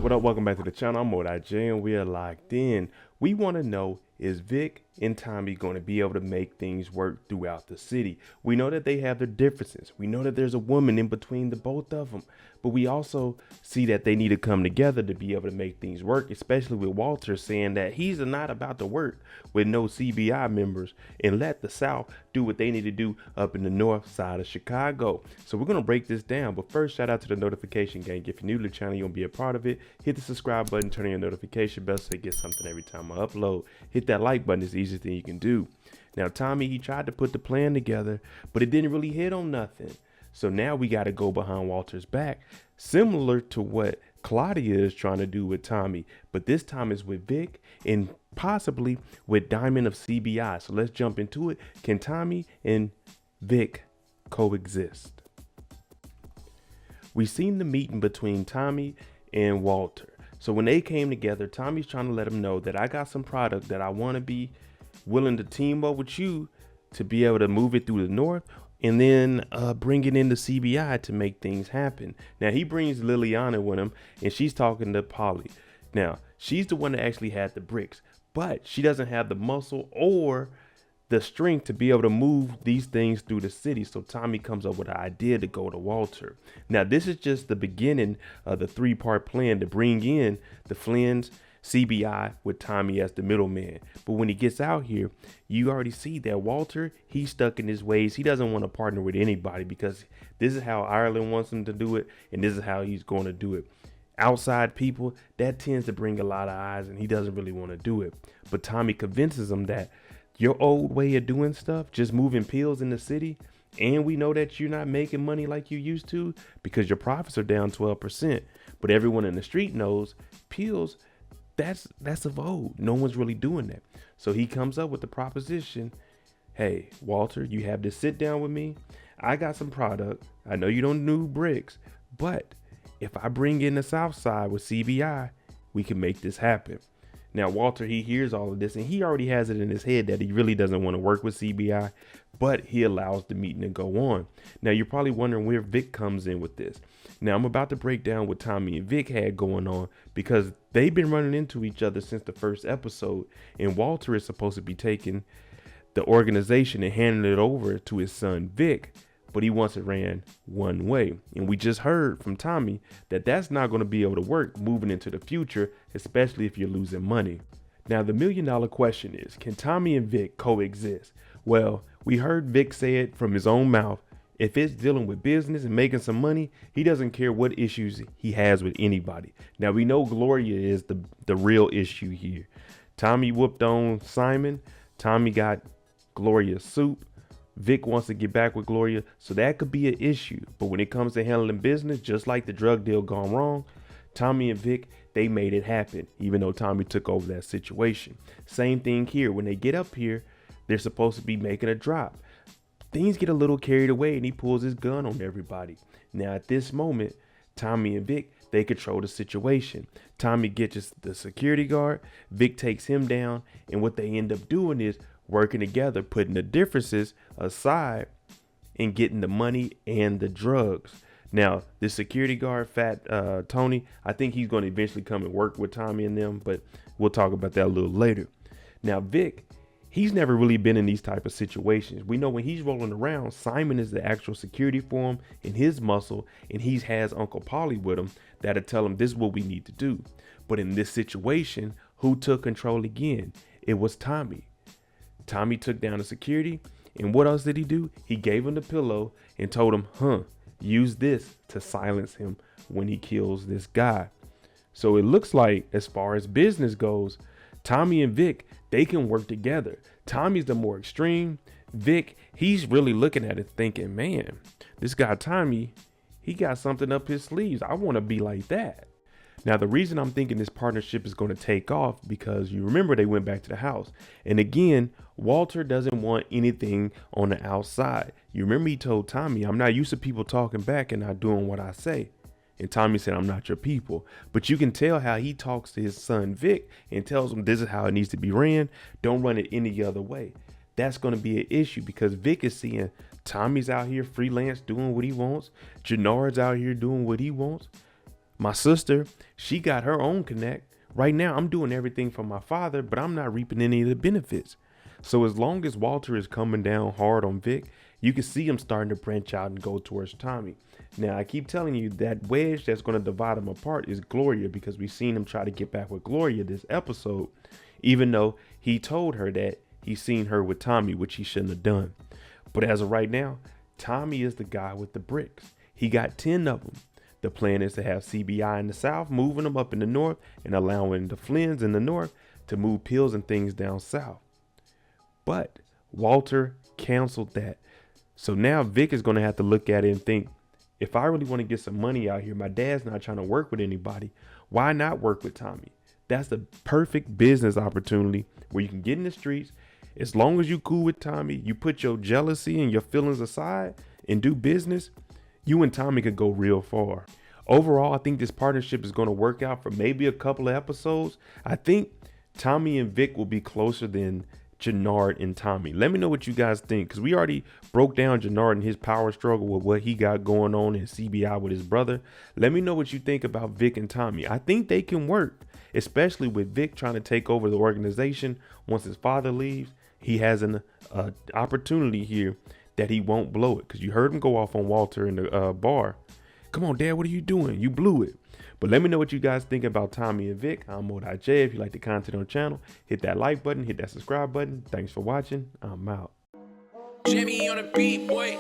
What up? Welcome back to the channel. I'm MoedotJ and we are locked in. We want to know, is Vic and Tommy going to be able to make things work throughout the city? We know that they have their differences. We know that there's a woman in between the both of them. But we also see that they need to come together to be able to make things work, especially with Walter saying that he's not about to work with no CBI members and let the South do what they need to do up in the north side of Chicago. So we're going to break this down. But first, shout out to the notification gang. If you're new to the channel, you want to be a part of it, hit the subscribe button, turn on your notification bell so you get something every time I upload. Hit that like button. It's the easiest thing you can do. Now, Tommy, he tried to put the plan together, but it didn't really hit on nothing. So now we got to go behind Walter's back, similar to what Claudia is trying to do with Tommy. But this time is with Vic and possibly with Diamond of CBI. So let's jump into it. Can Tommy and Vic coexist? We've seen the meeting between Tommy and Walter. So when they came together, Tommy's trying to let him know that I got some product that I want to be willing to team up with you to be able to move it through the north and then bring it into CBI to make things happen. Now, he brings Liliana with him and she's talking to Paulie. Now, she's the one that actually had the bricks, but she doesn't have the muscle or the strength to be able to move these things through the city. So Tommy comes up with an idea to go to Walter. Now, this is just the beginning of the three-part plan to bring in the Flynn's, CBI with Tommy as the middleman. But when he gets out here, you already see that Walter, he's stuck in his ways. He doesn't want to partner with anybody because this is how Ireland wants him to do it, and this is how he's going to do it. Outside people, that tends to bring a lot of eyes, and he doesn't really want to do it. But Tommy convinces him that your old way of doing stuff, just moving pills in the city, and we know that you're not making money like you used to because your profits are down 12%. But everyone in the street knows pills, that's of old. No one's really doing that. So he comes up with the proposition. Hey, Walter, you have to sit down with me. I got some product. I know you don't do bricks, but if I bring in the South Side with CBI, we can make this happen. Now, Walter, he hears all of this and he already has it in his head that he really doesn't want to work with CBI, but he allows the meeting to go on. Now, you're probably wondering where Vic comes in with this. Now, I'm about to break down what Tommy and Vic had going on because they've been running into each other since the first episode, and Walter is supposed to be taking the organization and handing it over to his son, Vic, but he wants it ran one way. And we just heard from Tommy that that's not going to be able to work moving into the future, especially if you're losing money. Now, the $1 million question is, can Tommy and Vic coexist? Well, we heard Vic say it from his own mouth. If it's dealing with business and making some money, he doesn't care what issues he has with anybody. Now, we know Gloria is the real issue here. Tommy whooped on Simon. Tommy got Gloria's soup. Vic wants to get back with Gloria, so that could be an issue. But when it comes to handling business, just like the drug deal gone wrong, Tommy and Vic, they made it happen, even though Tommy took over that situation. Same thing here. When they get up here, they're supposed to be making a drop. Things get a little carried away and he pulls his gun on everybody. Now, at this moment, Tommy and Vic, they control the situation. Tommy gets the security guard. Vic takes him down. And what they end up doing is working together, putting the differences aside and getting the money and the drugs. Now, the security guard, Fat Tony, I think he's going to eventually come and work with Tommy and them, but we'll talk about that a little later. Now, Vic, he's never really been in these type of situations. We know when he's rolling around, Simon is the actual security for him and his muscle, and he has Uncle Paulie with him that'll tell him this is what we need to do. But in this situation, who took control again? It was Tommy. Tommy took down the security, and what else did he do? He gave him the pillow and told him, use this to silence him when he kills this guy. So it looks like, as far as business goes, Tommy and Vic, they can work together. Tommy's the more extreme. Vic, he's really looking at it thinking, man, this guy Tommy, he got something up his sleeves. I want to be like that. Now, the reason I'm thinking this partnership is going to take off because you remember they went back to the house. And again, Walter doesn't want anything on the outside. You remember he told Tommy, I'm not used to people talking back and not doing what I say. And Tommy said, I'm not your people. But you can tell how he talks to his son, Vic, and tells him this is how it needs to be ran. Don't run it any other way. That's going to be an issue because Vic is seeing Tommy's out here freelance doing what he wants. Jenard's out here doing what he wants. My sister, she got her own connect. Right now, I'm doing everything for my father, but I'm not reaping any of the benefits. So as long as Walter is coming down hard on Vic, you can see him starting to branch out and go towards Tommy. Now, I keep telling you that wedge that's going to divide them apart is Gloria, because we've seen him try to get back with Gloria this episode, even though he told her that he's seen her with Tommy, which he shouldn't have done. But as of right now, Tommy is the guy with the bricks. He got 10 of them. The plan is to have CBI in the south, moving them up in the north, and allowing the Flynns in the north to move pills and things down south. But Walter canceled that. So now Vic is going to have to look at it and think, if I really want to get some money out here, my dad's not trying to work with anybody. Why not work with Tommy? That's the perfect business opportunity where you can get in the streets. As long as you cool with Tommy, you put your jealousy and your feelings aside and do business, you and Tommy could go real far. Overall, I think this partnership is going to work out for maybe a couple of episodes. I think Tommy and Vic will be closer than Jenard and Tommy. Let me know what you guys think, because we already broke down Jenard and his power struggle with what he got going on in CBI with his brother. Let me know what you think about Vic and Tommy. I think they can work, especially with Vic trying to take over the organization once his father leaves. He has an opportunity here that he won't blow it, because you heard him go off on Walter in the bar. Come on, Dad, what are you doing? You blew it. But let me know what you guys think about Tommy and Vic. I'm MoedotJ. If you like the content on the channel, hit that like button, hit that subscribe button. Thanks for watching. I'm out. Jimmy on the beat, boy.